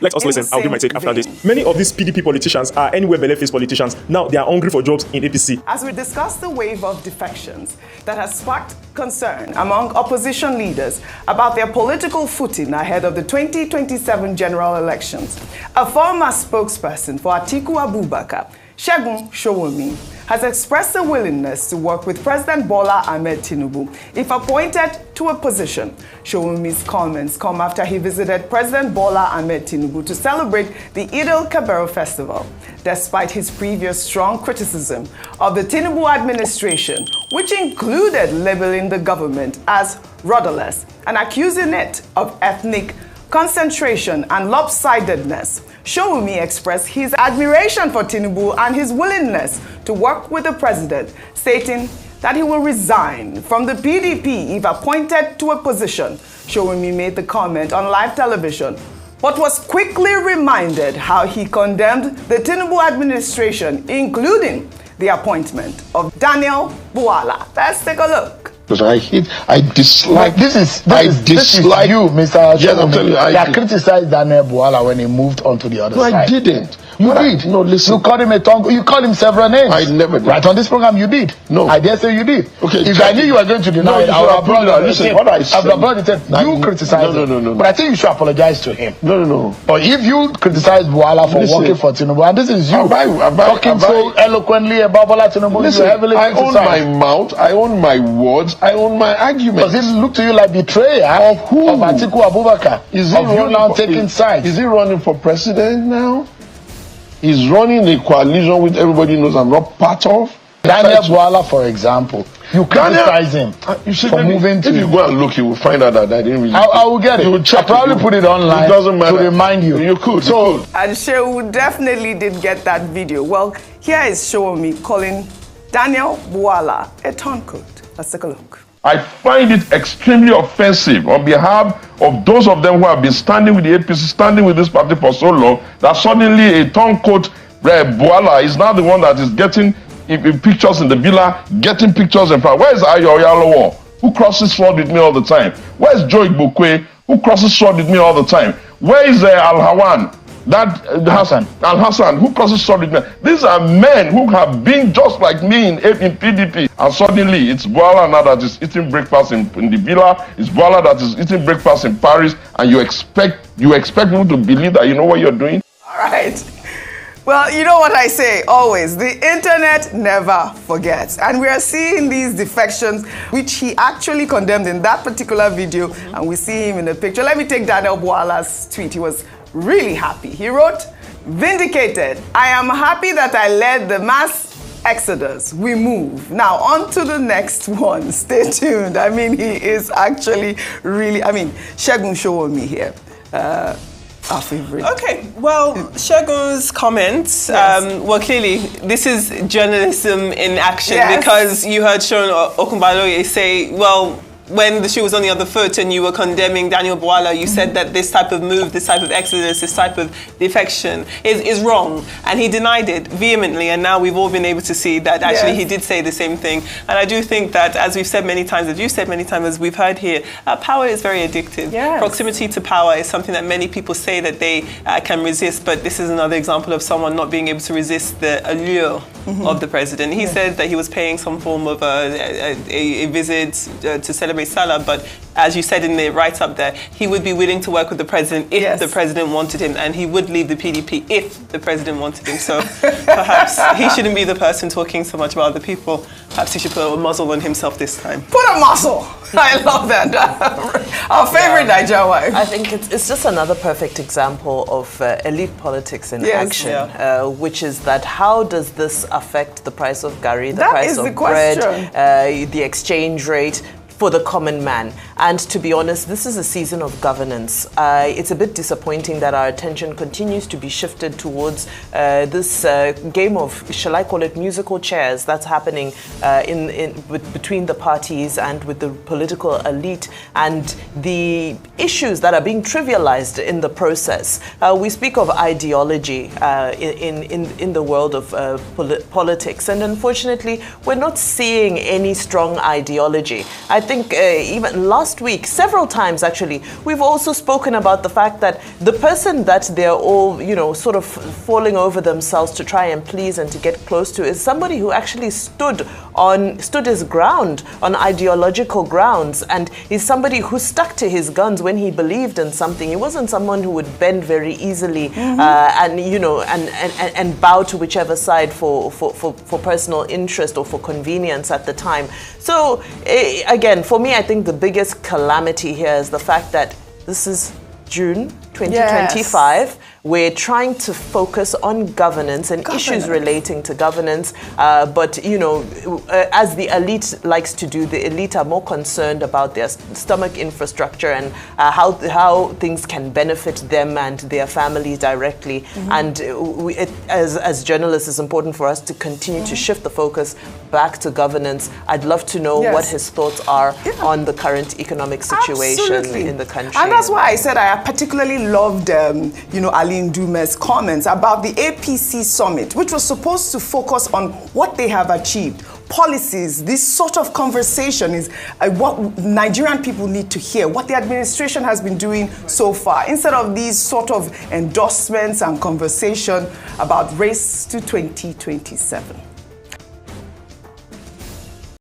Let's also listen. I'll give my take after this. Many of these PDP politicians are anywhere belle-faced politicians. Now they are hungry for jobs in APC. As we discuss the wave of defections that has sparked concern among opposition leaders about their political footing ahead of the 2027 general elections, a former spokesperson for Atiku Abubakar, Segun Sowunmi, has expressed a willingness to work with President Bola Ahmed Tinubu if appointed to a position. Sowunmi's comments come after he visited President Bola Ahmed Tinubu to celebrate the Eid al-Kabir festival, despite his previous strong criticism of the Tinubu administration, which included labeling the government as rudderless and accusing it of ethnic concentration and lopsidedness. Sowunmi expressed his admiration for Tinubu and his willingness to work with the president, stating that he will resign from the PDP if appointed to a position. Sowunmi made the comment on live television, but was quickly reminded how he condemned the Tinubu administration, including the appointment of Daniel Buala. Let's take a look. Because I dislike. This is you, Mr. Yes, I'm telling you, I criticized Daniel Buala when he moved on to the other side. I didn't. You did. No, listen. You called him a tongue. You called him several names. I never did. Right on this program, you did. No. I dare say you did. Okay. If I knew you were going to deny it, I would have brought it. Listen, what I said. You criticized him. No. But I think you should apologize to him. No. But if you criticize Buala for working for Tinubu, and this is you talking so eloquently about Bola Tinubu, listen, you heavily I own my mouth, I own my words, I own my arguments. Does it look to you like betrayal of who? Of Atiku Abubakar? Is he you now taking sides? Is he running for president now? He's running a coalition which everybody knows I'm not part of. Daniel Buala, for example, you criticize him for moving to. If you go and look, you will find out that I didn't really. I will get it. You will check. I'll probably put it online. It doesn't matter. To remind you. You could. So, and Shehu definitely did get that video. Well, here is Sowunmi calling Daniel Buala a turncoat. Let's take a look. I find it extremely offensive on behalf of those of them who have been standing with the APC, standing with this party for so long, that suddenly a turncoat Buala is now the one that is getting pictures in the villa, getting pictures in front. Where is Ayo Yalowo, who crosses sword with me all the time? Where is Joe Igbokwe, who crosses sword with me all the time? Where is Al-Hawan? Al-Hassan, who crosses sword with me. These are men who have been just like me in PDP. And suddenly, it's Buala now that is eating breakfast in the villa. It's Buala that is eating breakfast in Paris. And you expect people to believe that you know what you're doing? All right. Well, you know what I say always, the internet never forgets. And we are seeing these defections, which he actually condemned in that particular video. And we see him in the picture. Let me take Daniel Buala's tweet. He was really happy. He wrote, "Vindicated. I am happy that I led the mass exodus. We move. Now on to the next one. Stay tuned." I mean, he is actually really, Segun Sowunmi here. Our favorite. Okay, well, Segun's comments, Yes. well, clearly, this is journalism in action, Yes. because you heard Sean Okunbaloye say, well, when the shoe was on the other foot and you were condemning Daniel Buala, you said that this type of move, this type of exodus, this type of defection is wrong. And he denied it vehemently. And now we've all been able to see that actually he did say the same thing. And I do think that, as we've said many times, as you've said many times, as we've heard here, power is very addictive. Yes. Proximity to power is something that many people say that they can resist. But this is another example of someone not being able to resist the allure of the president. He said that he was paying some form of a visit to celebrate Salah, but as you said in the write-up there, he would be willing to work with the president if the president wanted him, and he would leave the PDP if the president wanted him. So perhaps he shouldn't be the person talking so much about other people. Perhaps he should put a muzzle on himself this time. Put a muzzle! I love that. Our favorite Niger wife. I think it's just another perfect example of elite politics in action, which is that how does this affect the price of garri, the price of bread, the exchange rate for the common man? And to be honest, this is a season of governance. It's a bit disappointing that our attention continues to be shifted towards this game of, shall I call it, musical chairs that's happening between the parties and with the political elite, and the issues that are being trivialized in the process. We speak of ideology in the world of politics, and unfortunately, we're not seeing any strong ideology. I think even last last week, several times actually, we've also spoken about the fact that the person that they're all, sort of falling over themselves to try and please and to get close to is somebody who actually stood his ground on ideological grounds, and he's somebody who stuck to his guns when he believed in something. He wasn't someone who would bend very easily and bow to whichever side for personal interest or for convenience at the time. So again, for me, I think the biggest calamity here is the fact that this is June 2025. Yes. We're trying to focus on governance and issues relating to governance, but as the elite likes to do, the elite are more concerned about their stomach infrastructure and how things can benefit them and their families directly. And as journalists, it's important for us to continue to shift the focus back to governance. I'd love to know what his thoughts are on the current economic situation in the country. And that's why I said I particularly loved, Aline Dume's comments about the APC summit, which was supposed to focus on what they have achieved, policies. This sort of conversation is what Nigerian people need to hear, what the administration has been doing so far, instead of these sort of endorsements and conversation about race to 2027.